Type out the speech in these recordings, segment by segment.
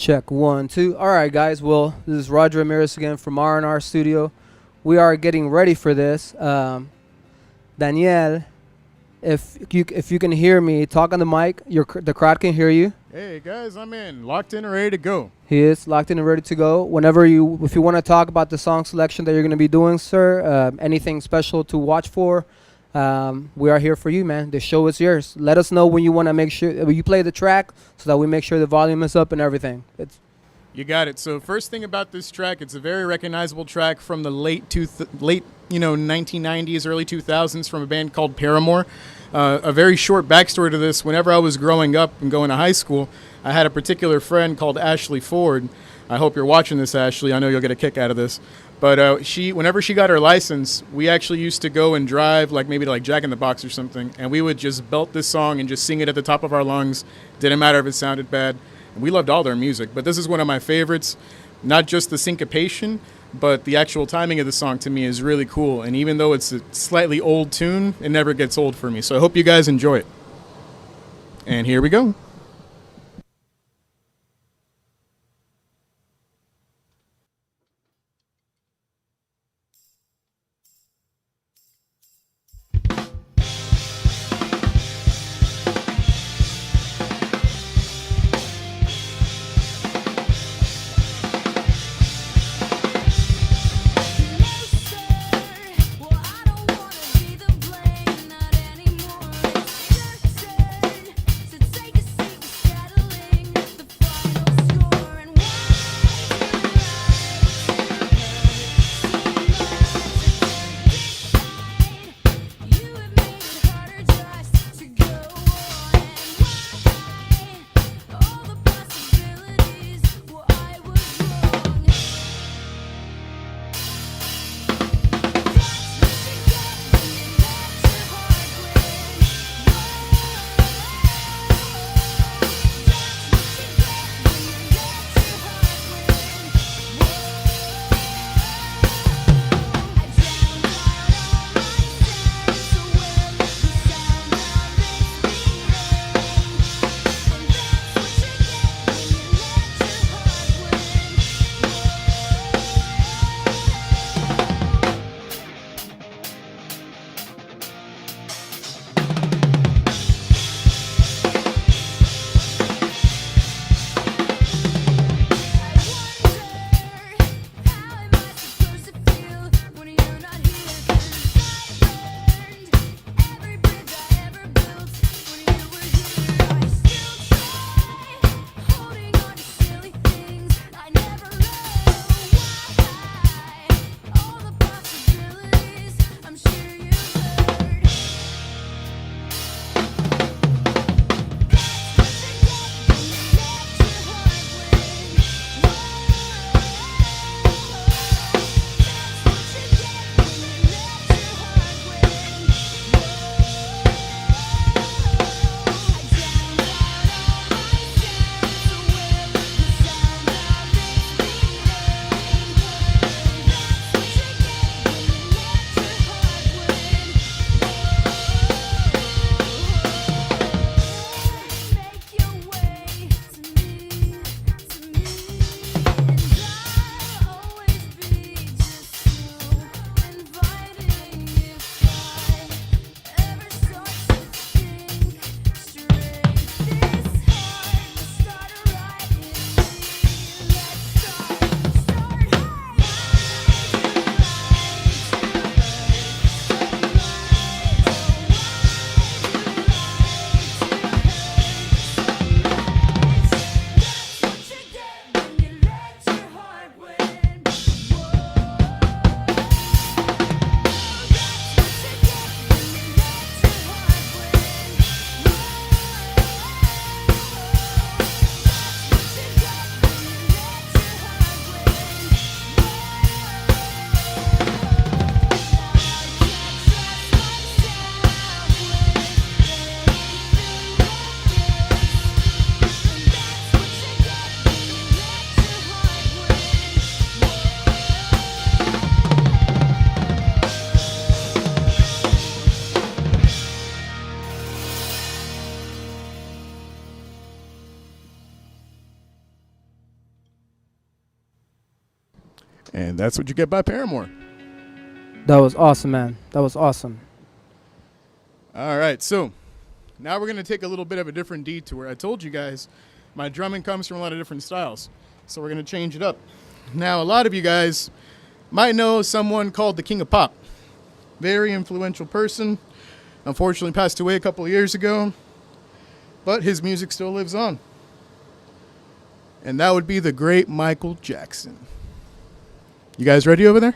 Check 1, 2. All right, guys. Well, this is Roger Ramirez again from R&R Studio. We are getting ready for this. Daniel, if you can hear me, talk on the mic. The crowd can hear you. Hey guys, I'm in, locked in and ready to go. He is locked in and ready to go. If you want to talk about the song selection that you're going to be doing, sir, anything special to watch for, we are here for you, man. The show is yours. Let us know when you want to make sure you play the track so that we make sure the volume is up and everything. You got it. So first thing about this track, it's a very recognizable track from the late 1990s, early 2000s from a band called Paramore. A very short backstory to this. Whenever I was growing up and going to high school, I had a particular friend called Ashley Ford. I hope you're watching this, Ashley. I know you'll get a kick out of this. But whenever she got her license, we actually used to go and drive, maybe to Jack in the Box or something, and we would just belt this song and just sing it at the top of our lungs. Didn't matter if it sounded bad. And we loved all their music, but this is one of my favorites. Not just the syncopation, but the actual timing of the song to me is really cool. And even though it's a slightly old tune, it never gets old for me. So I hope you guys enjoy it. And here we go. Take a And that's what you get by Paramore. That was awesome, man. That was awesome. All right, so now we're going to take a little bit of a different detour. I told you guys my drumming comes from a lot of different styles, so we're going to change it up. Now, a lot of you guys might know someone called the King of Pop. Very influential person. Unfortunately passed away a couple of years ago, but his music still lives on. And that would be the great Michael Jackson. You guys ready over there?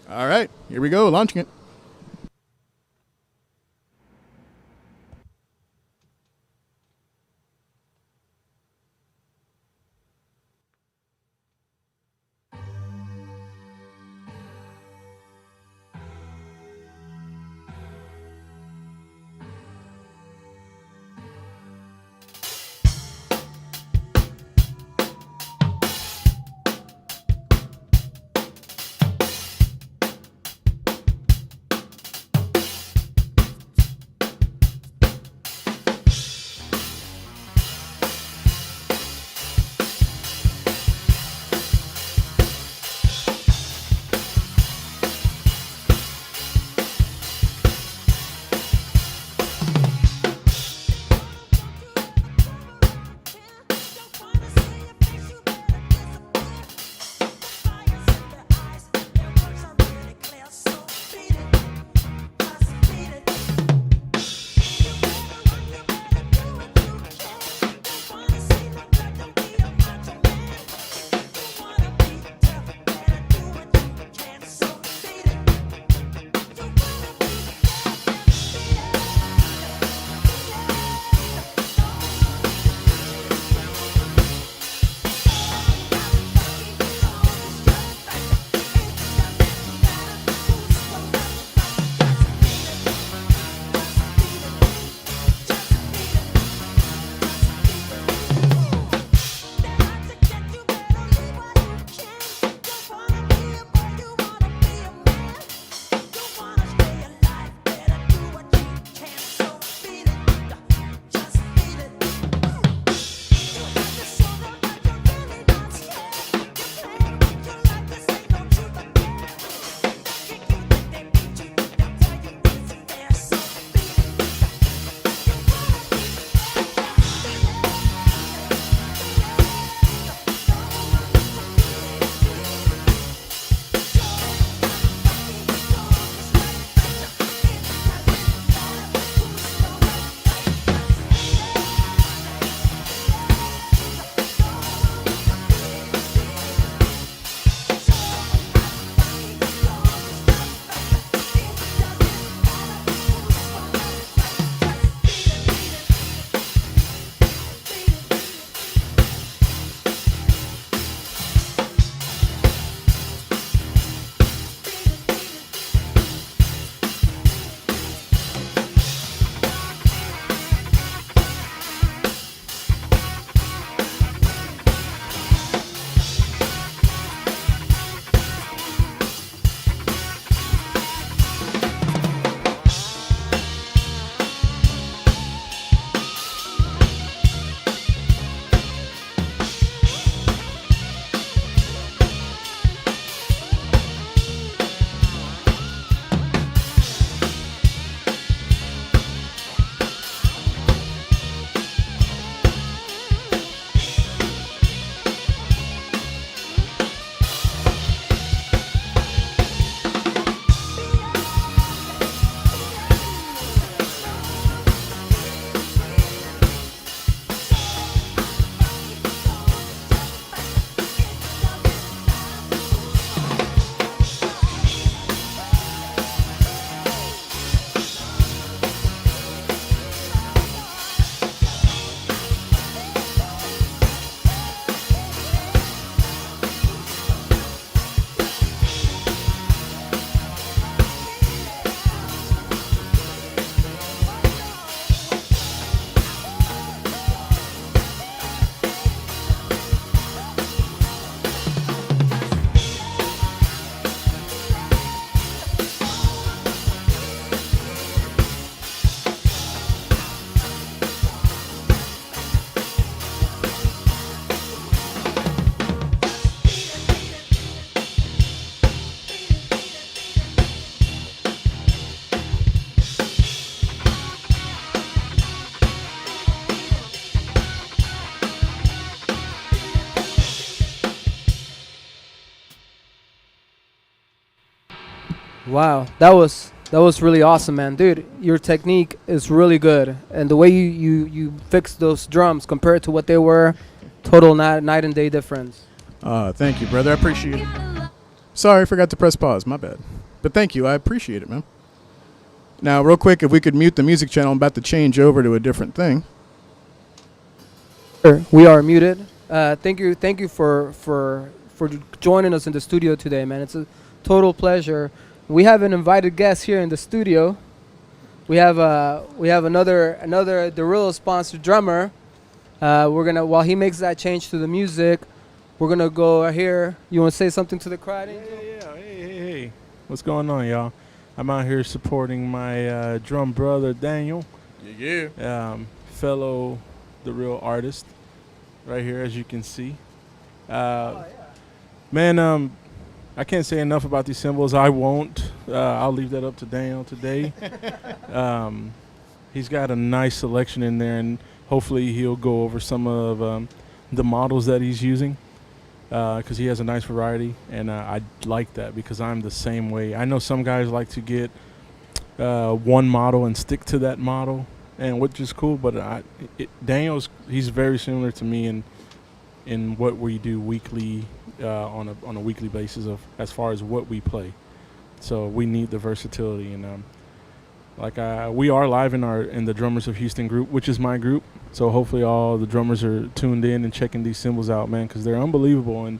All right, here we go, launching it. Wow, that was really awesome, man, dude. Your technique is really good, and the way you fix those drums compared to what they were, total night and day difference. Thank you, brother. I appreciate it. Sorry, I forgot to press pause. My bad. But thank you. I appreciate it, man. Now, real quick, if we could mute the music channel, I'm about to change over to a different thing. Sure, we are muted. Thank you for joining us in the studio today, man. It's a total pleasure. We have an invited guest here in the studio. We have another Diril sponsored drummer. We're gonna, while he makes that change to the music, we're gonna go here. You want to say something to the crowd, Angel? Yeah. Hey. What's going on, y'all? I'm out here supporting my drum brother, Daniel. Yeah. Fellow Diril artist, right here, as you can see. Man, I can't say enough about these cymbals. I won't. I'll leave that up to Daniel today. He's got a nice selection in there, and hopefully he'll go over some of the models that he's using, because he has a nice variety, and I like that because I'm the same way. I know some guys like to get one model and stick to that model, and which is cool, but he's very similar to me in what we do weekly, on a weekly basis of as far as what we play. So we need the versatility, and we are live in the Drummers of Houston group, which is my group. So hopefully all the drummers are tuned in and checking these cymbals out, man, because they're unbelievable, and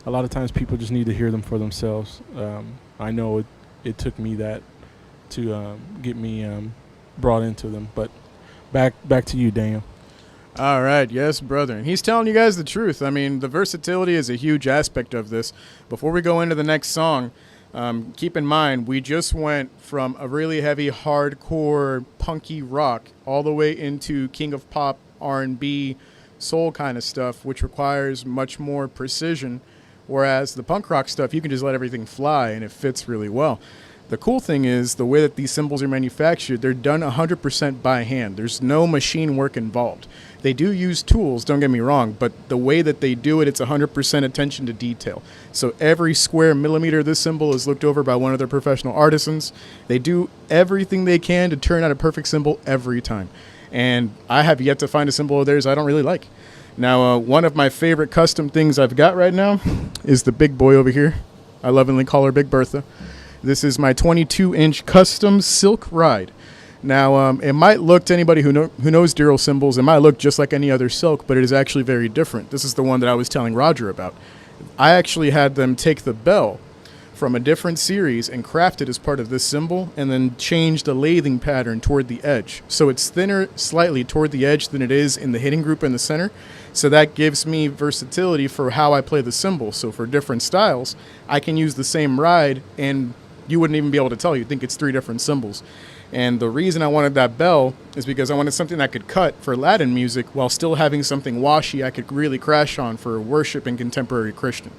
a lot of times people just need to hear them for themselves. I know it took me that to get me brought into them, but back to you, Daniel. All right. Yes, brother. And he's telling you guys the truth. I mean, the versatility is a huge aspect of this. Before we go into the next song, keep in mind, we just went from a really heavy, hardcore, punky rock all the way into king of pop, R&B, soul kind of stuff, which requires much more precision, whereas the punk rock stuff, you can just let everything fly, and it fits really well. The cool thing is the way that these cymbals are manufactured, they're done 100% by hand. There's no machine work involved. They do use tools, don't get me wrong, but the way that they do it, it's 100% attention to detail. So every square millimeter of this cymbal is looked over by one of their professional artisans. They do everything they can to turn out a perfect cymbal every time. And I have yet to find a cymbal of theirs I don't really like. Now, one of my favorite custom things I've got right now is the big boy over here. I lovingly call her Big Bertha. This is my 22-inch custom silk ride. Now, it might look, to anybody who knows Diril cymbals, it might look just like any other silk, but it is actually very different. This is the one that I was telling Roger about. I actually had them take the bell from a different series and craft it as part of this cymbal, and then change the lathing pattern toward the edge. So it's thinner slightly toward the edge than it is in the hitting group in the center. So that gives me versatility for how I play the cymbal. So for different styles, I can use the same ride, and you wouldn't even be able to tell. You'd think it's three different cymbals. And the reason I wanted that bell is because I wanted something I could cut for Latin music while still having something washy I could really crash on for worship and contemporary Christian.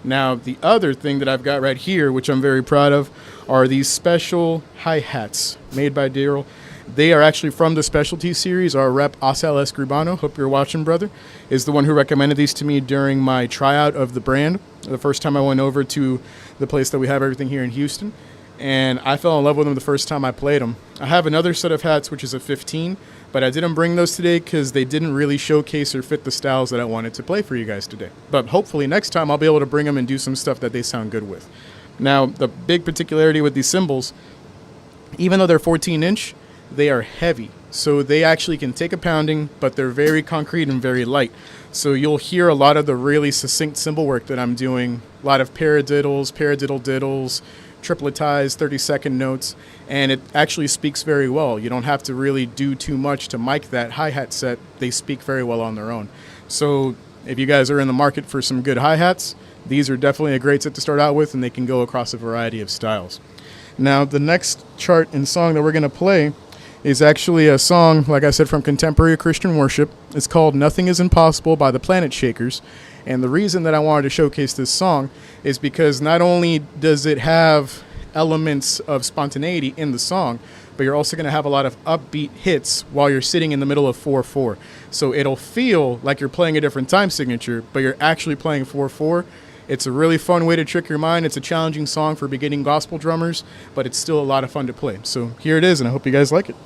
Now, the other thing that I've got right here, which I'm very proud of, are these special hi-hats made by Diril. They are actually from the specialty series. Our rep, Asal Escribano, hope you're watching, brother, is the one who recommended these to me during my tryout of the brand, the first time I went over to the place that we have everything here in Houston. And I fell in love with them the first time I played them. I have another set of hats, which is a 15, but I didn't bring those today because they didn't really showcase or fit the styles that I wanted to play for you guys today. But hopefully next time I'll be able to bring them and do some stuff that they sound good with. Now, the big particularity with these cymbals, even though they're 14-inch, they are heavy. So they actually can take a pounding, but they're very concrete and very light. So you'll hear a lot of the really succinct cymbal work that I'm doing, a lot of paradiddles, paradiddle-diddles, tripletized 30-second notes, and it actually speaks very well. You don't have to really do too much to mic that hi-hat set. They speak very well on their own. So if you guys are in the market for some good hi-hats, these are definitely a great set to start out with, and they can go across a variety of styles. Now, the next chart and song that we're going to play is actually a song, like I said, from contemporary Christian worship. It's called Nothing Is Impossible by the Planet Shakers. And the reason that I wanted to showcase this song is because not only does it have elements of spontaneity in the song, but you're also going to have a lot of upbeat hits while you're sitting in the middle of 4/4. So it'll feel like you're playing a different time signature, but you're actually playing 4/4. It's a really fun way to trick your mind. It's a challenging song for beginning gospel drummers, but it's still a lot of fun to play. So here it is, and I hope you guys like it.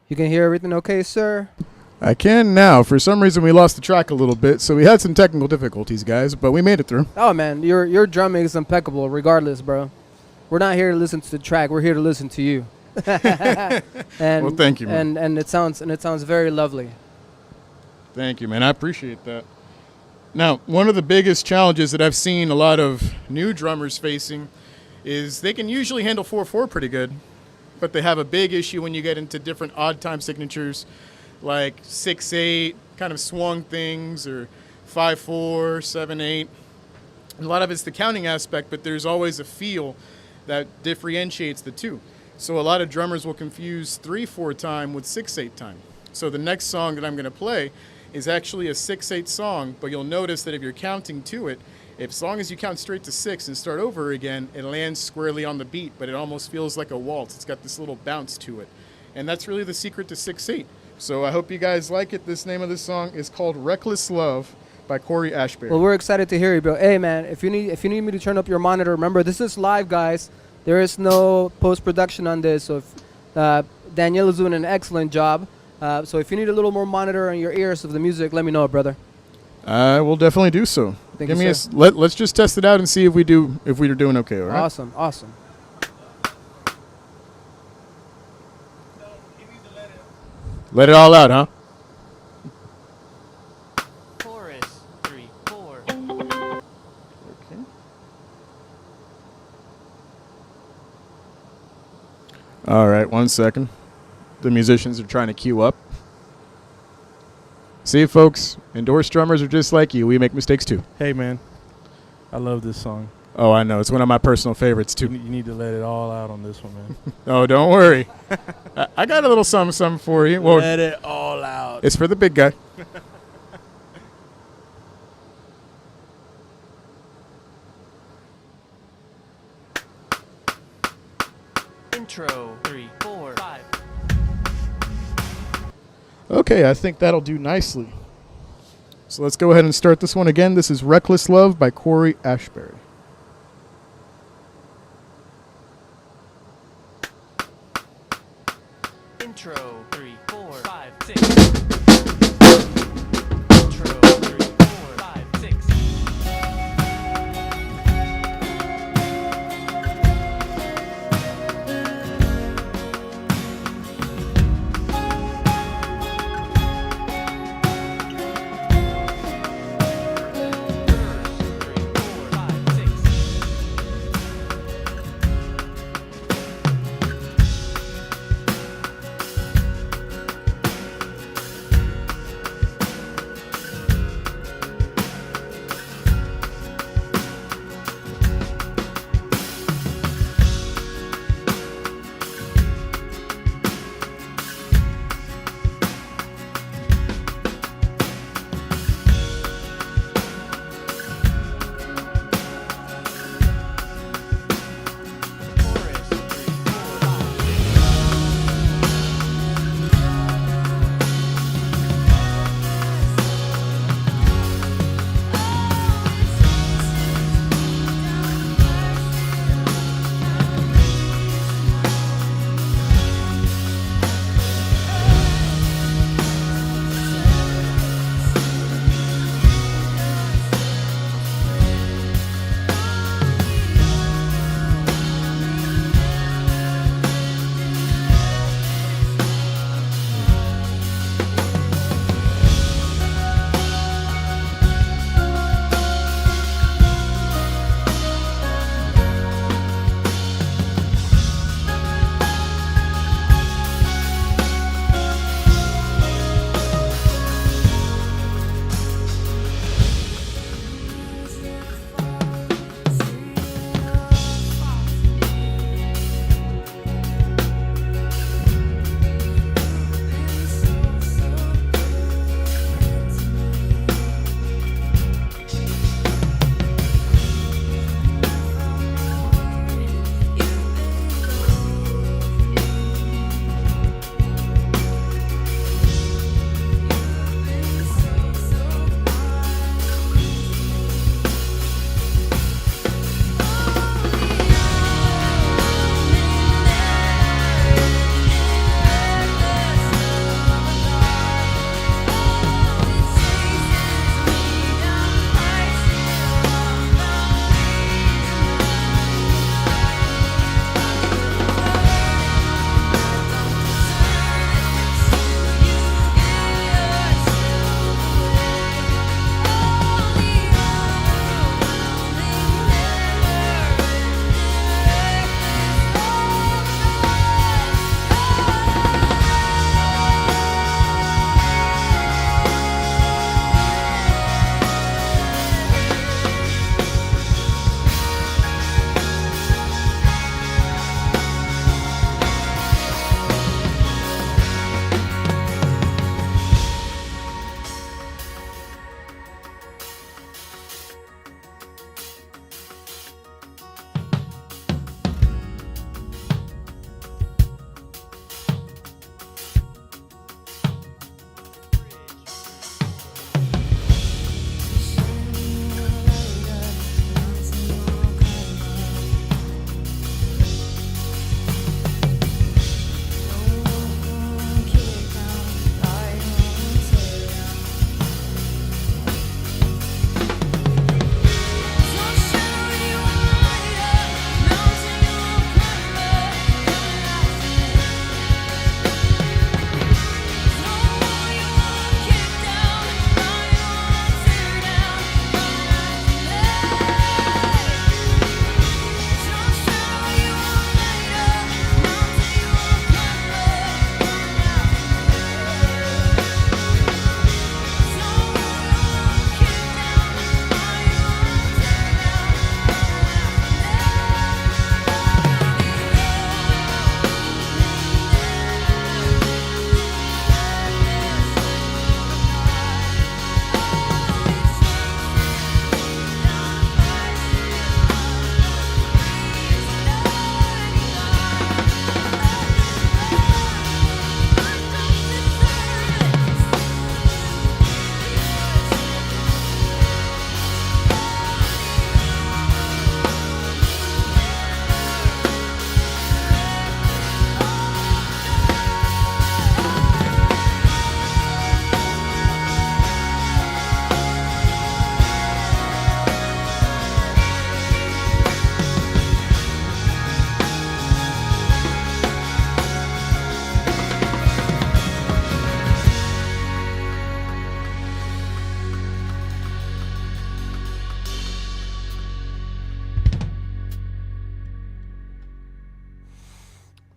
You can hear everything okay, sir? I can now. For some reason, we lost the track a little bit, so we had some technical difficulties, guys, but we made it through. Oh, man, your drumming is impeccable regardless, bro. We're not here to listen to the track. We're here to listen to you. And, Well, thank you, man. And it sounds very lovely. Thank you, man. I appreciate that. Now, one of the biggest challenges that I've seen a lot of new drummers facing is they can usually handle 4/4 pretty good, but they have a big issue when you get into different odd time signatures like 6/8, kind of swung things, or 5/4, 7/8. A lot of it's the counting aspect, but there's always a feel that differentiates the two. So a lot of drummers will confuse 3/4 time with 6/8 time. So the next song that I'm going to play is actually a 6/8 song, but you'll notice that if you're counting to it, as long as you count straight to 6 and start over again, it lands squarely on the beat, but it almost feels like a waltz. It's got this little bounce to it. And that's really the secret to 6/8. So I hope you guys like it. This name of this song is called Reckless Love by Corey Ashbury. Well, we're excited to hear you, bro. Hey, man, if you need me to turn up your monitor, remember this is live, guys. There is no post production on this. So if, Danielle is doing an excellent job. So if you need a little more monitor on your ears of the music, let me know, brother. I will definitely do so. Thank Give you, me sir. let's just test it out and see if we're doing okay. All right. Awesome, awesome. Let it all out, huh? Chorus 3/4. Okay. All right, 1 second. The musicians are trying to queue up. See, folks, endorsed drummers are just like you. We make mistakes too. Hey, man, I love this song. Oh, I know. It's one of my personal favorites You too. need to let it all out on this one, man. Oh, don't worry. I got a little something for you. Well, Let it all out. it's for the big guy. Intro 3/4/5. Okay, I think that'll do nicely. So let's go ahead and start this one again. This is Reckless Love by Corey Ashbury. Intro 3/4/5/6. Intro 3/4/5/6. Verse 3/4/5/6.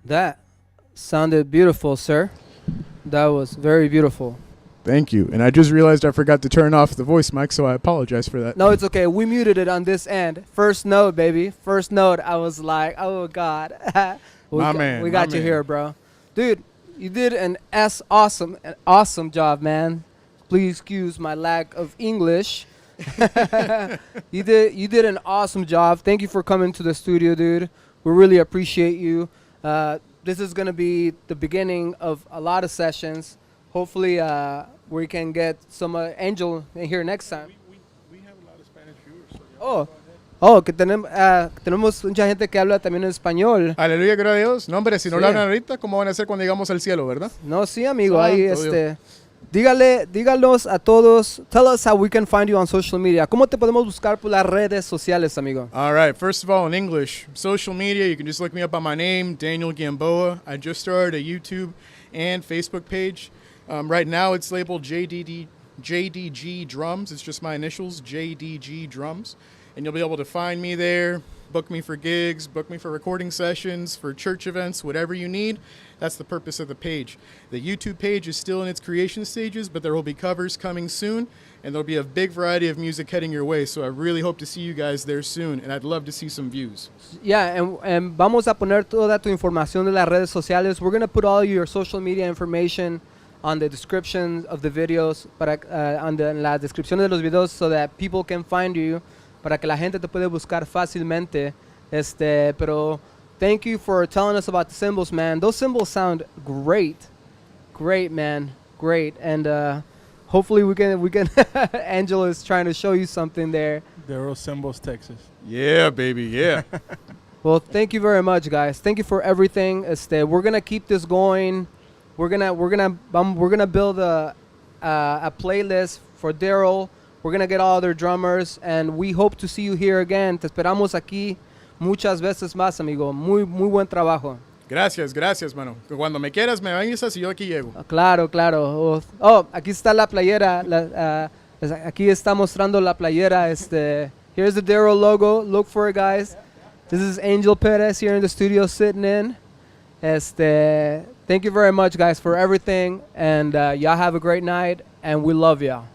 That sounded beautiful, sir. That was very beautiful. Thank you. And I just realized I forgot to turn off the voice mic, so I apologize for that. No, it's okay. We muted it on this end. First note, baby. First note. I was like, oh God. we My got, man, We my got you man. here, bro. Dude, you did an awesome job, man. Please excuse my lack of English. You did an awesome job. Thank you for coming to the studio, dude. We really appreciate you. This is gonna be the beginning of a lot of sessions. Hopefully, we can get some Angel in here next time. We have a lot of Spanish viewers. So Que tenemos mucha gente que habla también en español. Aleluya, gloria a Dios. No, hombre, si no Sí. lo hablan ahorita, ¿cómo van a hacer cuando llegamos al cielo, verdad? No, sí, amigo. Ahí, Santo dígalos a todos. Tell us how we can find you on social media. ¿Cómo te podemos buscar por las redes sociales, amigo? All right. First of all, in English, social media, you can just look me up by my name, Daniel Gamboa. I just started a YouTube and Facebook page. Right now, it's labeled JDG Drums. It's just my initials, JDG Drums. And you'll be able to find me there, book me for gigs, book me for recording sessions, for church events, whatever you need. That's the purpose of the page. The YouTube page is still in its creation stages, but there will be covers coming soon, and there'll be a big variety of music heading your way. So I really hope to see you guys there soon, and I'd love to see some views. Yeah, and vamos a poner toda tu información de las redes sociales. We're going to put all your social media information on the description of the videos, en la descripción de los videos, so that people can find you, para que la gente te puede buscar fácilmente. Pero thank you for telling us about the cymbals, man. Those cymbals sound great. Great, man. Great. And hopefully we can Angela is trying to show you something there. Diril Cymbals, Texas. Yeah, baby, yeah. Well, thank you very much, guys. Thank you for everything. We're gonna keep this going. We're gonna build a playlist for Diril. We're gonna get all their drummers, and we hope to see you here again. Te esperamos aquí muchas veces más, amigo. Muy buen trabajo. Gracias, mano. Cuando me quieras, me avisas y yo aquí llego. Claro. Aquí está la playera. Aquí está mostrando la playera. Here's the Diril logo. Look for it, guys. This is Angel Perez here in the studio sitting in. Thank you very much, guys, for everything, and y'all have a great night, and we love y'all.